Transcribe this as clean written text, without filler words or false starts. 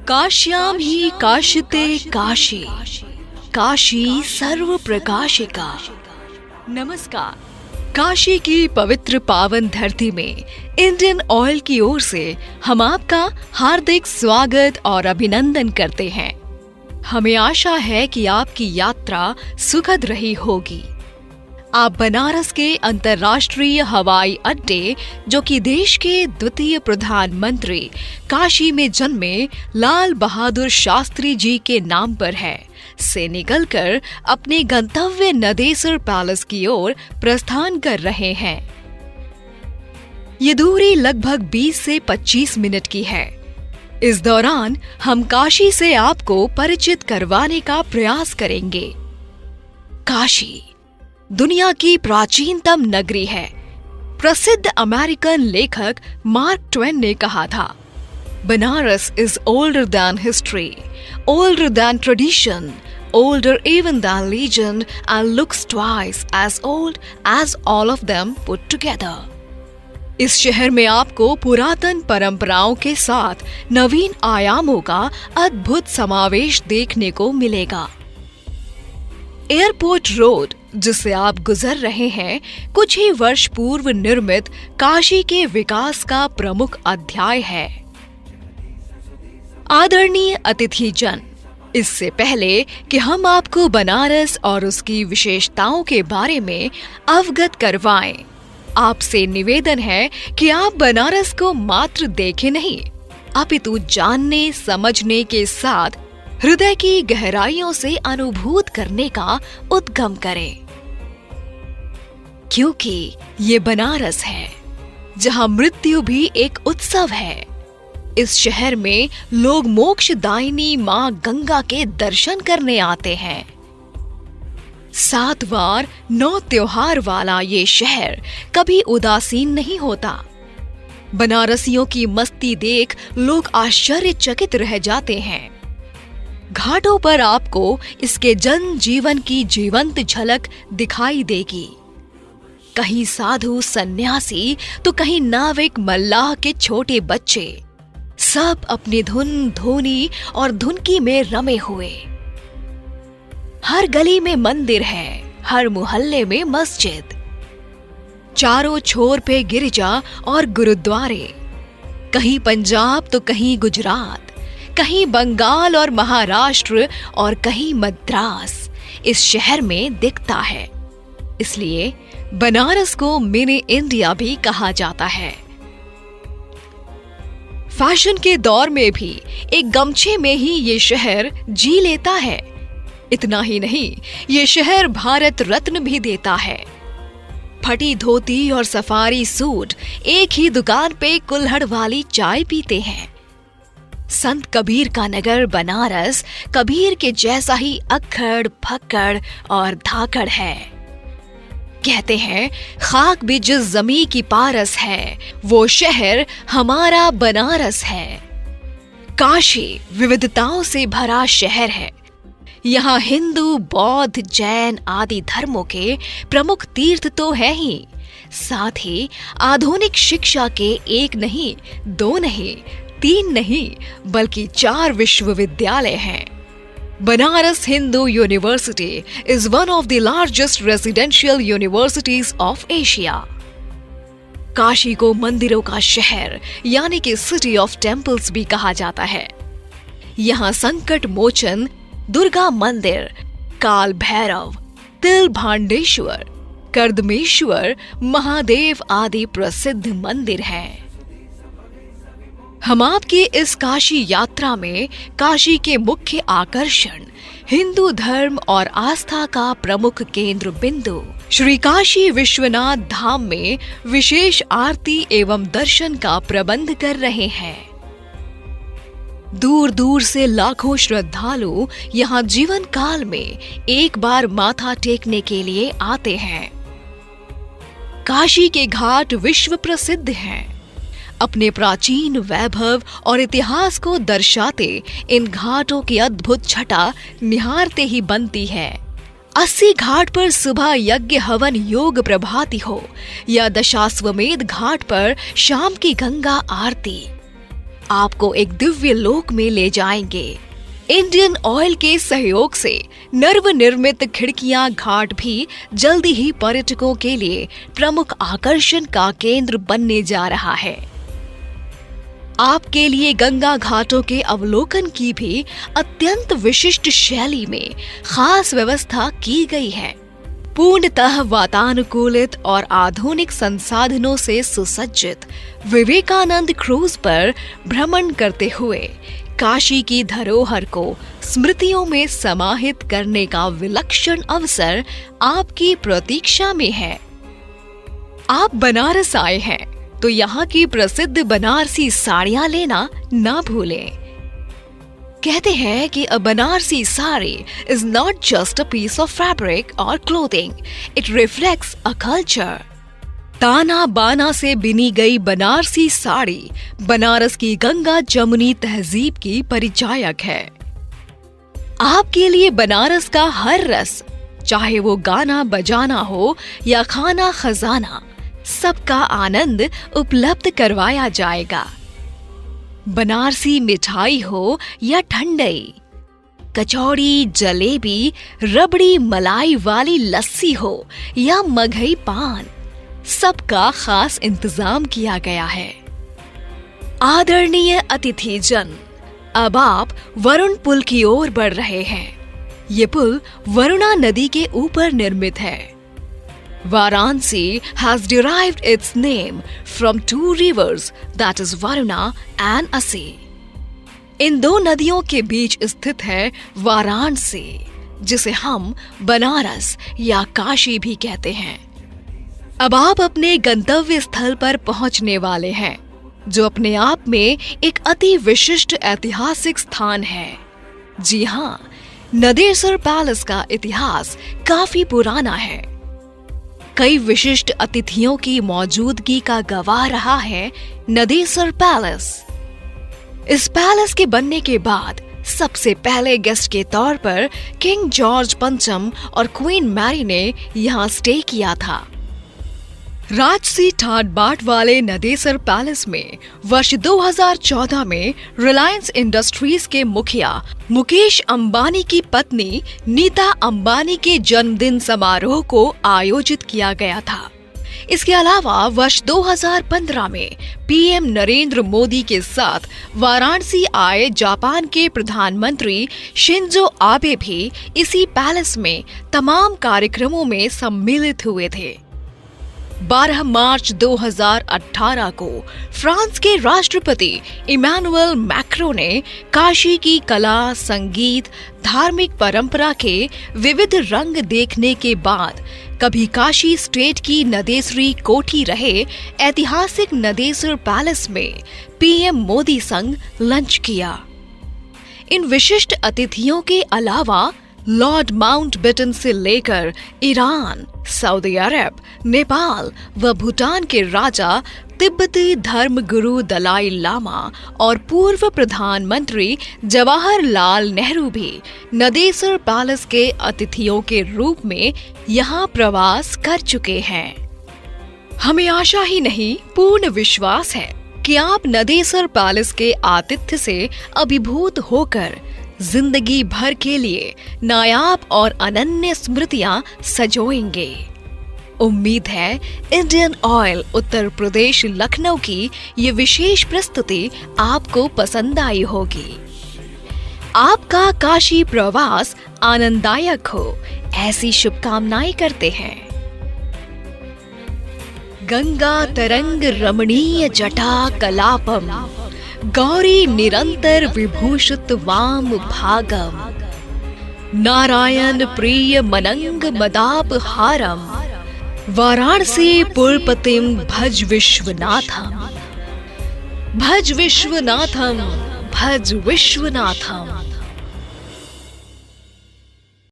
काश्याम ही काशिते काशी, काशी सर्व प्रकाशिका। नमस्कार। काशी की पवित्र पावन धरती में इंडियन ऑयल की ओर से हम आपका हार्दिक स्वागत और अभिनंदन करते हैं। हमें आशा है कि आपकी यात्रा सुखद रही होगी। आप बनारस के अंतर्राष्ट्रीय हवाई अड्डे, जो कि देश के द्वितीय प्रधानमंत्री काशी में जन्मे लाल बहादुर शास्त्री जी के नाम पर है, से निकलकर अपने गंतव्य नंदेसर पैलेस की ओर प्रस्थान कर रहे हैं। ये दूरी लगभग 20 से 25 मिनट की है। इस दौरान हम काशी से आपको परिचित करवाने का प्रयास करेंगे। काशी दुनिया की प्राचीनतम नगरी है। प्रसिद्ध अमेरिकन लेखक मार्क ट्वेन ने कहा था, Banaras is older than history, older than tradition, older even than legend, and looks twice as old as all of them put together. इस शहर में आपको पुरातन परंपराओं के साथ नवीन आयामों का अद्भुत समावेश देखने को मिलेगा। एयरपोर्ट रोड, जिससे आप गुजर रहे हैं, कुछ ही वर्ष पूर्व निर्मित काशी के विकास का प्रमुख अध्याय है। आदरणीय अतिथिजन, इससे पहले कि हम आपको बनारस और उसकी विशेषताओं के बारे में अवगत करवाएं, आपसे निवेदन है कि आप बनारस को मात्र देखें नहीं, अपितु जानने समझने के साथ हृदय की गहराइयों से अनुभूत करने का उद्गम करें। क्योंकि ये बनारस है, जहां मृत्यु भी एक उत्सव है। इस शहर में लोग मोक्षदायिनी मां गंगा के दर्शन करने आते हैं। 7 वार 9 त्योहार वाला ये शहर कभी उदासीन नहीं होता। बनारसियों की मस्ती देख लोग आश्चर्यचकित रह जाते हैं। घाटों पर आपको इसके जन जीवन की जीवंत झलक दिखाई देगी। कहीं साधु सन्यासी तो कहीं नाविक मल्लाह के छोटे बच्चे, सब अपनी धुन धोनी और धुनकी में रमे हुए। हर गली में मंदिर है, हर मोहल्ले में मस्जिद, चारों छोर पे गिरजा और गुरुद्वारे। कहीं पंजाब तो कहीं गुजरात, कहीं बंगाल और महाराष्ट्र और कहीं मद्रास इस शहर में दिखता है। इसलिए बनारस को मिनी इंडिया भी कहा जाता है। फैशन के दौर में भी एक गमछे में ही ये शहर जी लेता है। इतना ही नहीं, ये शहर भारत रत्न भी देता है। फटी धोती और सफारी सूट एक ही दुकान पे कुल्हड़ वाली चाय पीते हैं। संत कबीर का नगर बनारस कबीर के जैसा ही अक्खड़ फक्कड़ और धाकड़ है। कहते हैं, खाक भी जिस जमी की पारस है, वो शहर हमारा बनारस है। काशी विविधताओं से भरा शहर है। यहाँ हिंदू, बौद्ध, जैन आदि धर्मों के प्रमुख तीर्थ तो है ही, साथ ही आधुनिक शिक्षा के 1 नहीं, 2 नहीं, 3 नहीं, बल्कि 4 विश्वविद्यालय हैं। Banaras Hindu University is one of the largest residential universities of Asia. Kashi को मंदिरों का शहर यानी कि सिटी ऑफ टेम्पल्स भी कहा जाता है। यहाँ संकट मोचन दुर्गा मंदिर, काल भैरव, तिल भांडेश्वर, कर्दमेश्वर, महादेव आदि प्रसिद्ध मंदिर हैं। हम आपकी इस काशी यात्रा में काशी के मुख्य आकर्षण, हिंदू धर्म और आस्था का प्रमुख केंद्र बिंदु श्री काशी विश्वनाथ धाम में विशेष आरती एवं दर्शन का प्रबंध कर रहे हैं। दूर दूर से लाखों श्रद्धालु यहाँ जीवन काल में एक बार माथा टेकने के लिए आते हैं। काशी के घाट विश्व प्रसिद्ध हैं। अपने प्राचीन वैभव और इतिहास को दर्शाते इन घाटों की अद्भुत छटा निहारते ही बनती है। 80 घाट पर सुबह यज्ञ हवन योग प्रभाती हो या दशाश्वमेध घाट पर शाम की गंगा आरती, आपको एक दिव्य लोक में ले जाएंगे। इंडियन ऑयल के सहयोग से नवनिर्मित खिड़कियां घाट भी जल्दी ही पर्यटकों के लिए प्रमुख आकर्षण का केंद्र बनने जा रहा है। आपके लिए गंगा घाटों के अवलोकन की भी अत्यंत विशिष्ट शैली में खास व्यवस्था की गई है। पूर्णतः वातानुकूलित और आधुनिक संसाधनों से सुसज्जित विवेकानंद क्रूज पर भ्रमण करते हुए काशी की धरोहर को स्मृतियों में समाहित करने का विलक्षण अवसर आपकी प्रतीक्षा में है। आप बनारस आए हैं तो यहाँ की प्रसिद्ध बनारसी साड़ियाँ लेना ना भूलें। कहते हैं कि a Banarasi sari is not just a piece of fabric or clothing, it reflects a culture. ताना बाना से बिनी गई बनारसी साड़ी बनारस की गंगा जमुनी तहजीब की परिचायक है। आपके लिए बनारस का हर रस, चाहे वो गाना बजाना हो या खाना खजाना, सबका आनंद उपलब्ध करवाया जाएगा। बनारसी मिठाई हो या ठंडई, कचौड़ी, जलेबी, रबड़ी, मलाई वाली लस्सी हो या मगही पान, सबका खास इंतजाम किया गया है। आदरणीय अतिथिजन, अब आप वरुण पुल की ओर बढ़ रहे हैं। ये पुल वरुणा नदी के ऊपर निर्मित है। Varanasi has derived its name from two rivers, that is Varuna and Asi. इन दो नदियों के बीच स्थित है वाराणसी, जिसे हम बनारस या काशी भी कहते हैं। अब आप अपने गंतव्य स्थल पर पहुंचने वाले हैं, जो अपने आप में एक अति विशिष्ट ऐतिहासिक स्थान है। जी हाँ, नदेसर पैलेस का इतिहास काफी पुराना है। कई विशिष्ट अतिथियों की मौजूदगी का गवाह रहा है नदेसर पैलेस। इस पैलेस के बनने के बाद सबसे पहले गेस्ट के तौर पर किंग जॉर्ज पंचम और क्वीन मैरी ने यहाँ स्टे किया था। राजसी ठाट बाट वाले नदेसर पैलेस में वर्ष 2014 में रिलायंस इंडस्ट्रीज के मुखिया मुकेश अंबानी की पत्नी नीता अंबानी के जन्मदिन समारोह को आयोजित किया गया था। इसके अलावा वर्ष 2015 में पीएम नरेंद्र मोदी के साथ वाराणसी आए जापान के प्रधानमंत्री शिंजो आबे भी इसी पैलेस में तमाम कार्यक्रमों में सम्मिलित हुए थे। 12 मार्च 2018 को फ्रांस के राष्ट्रपति इमैनुअल मैक्रों ने काशी की कला, संगीत, धार्मिक परंपरा के विविध रंग देखने के बाद कभी काशी स्टेट की नदेसरी कोठी रहे ऐतिहासिक नदेसर पैलेस में पीएम मोदी संग लंच किया। इन विशिष्ट अतिथियों के अलावा लॉर्ड माउंटबेटन से लेकर ईरान, सऊदी अरब, नेपाल व भूटान के राजा, तिब्बती धर्म गुरु दलाई लामा और पूर्व प्रधानमंत्री जवाहरलाल नेहरू भी नदेसर पैलेस के अतिथियों के रूप में यहाँ प्रवास कर चुके हैं। हमें आशा ही नहीं, पूर्ण विश्वास है कि आप नदेसर पैलेस के आतिथ्य से अभिभूत होकर जिंदगी भर के लिए नायाब और अनन्य स्मृतियां सजोएंगे। उम्मीद है इंडियन ऑयल उत्तर प्रदेश लखनऊ की ये विशेष प्रस्तुति आपको पसंद आई होगी। आपका काशी प्रवास आनंददायक हो, ऐसी शुभकामनाएं करते हैं। गंगा तरंग रमणीय जटा कलापम, गौरी निरंतर विभूषित वाम भागम, नारायण प्रिय मनंग मदाप हारम, वाराणसी पुरपतिम भज विश्वनाथम, भज विश्वनाथम, भज विश्वनाथम।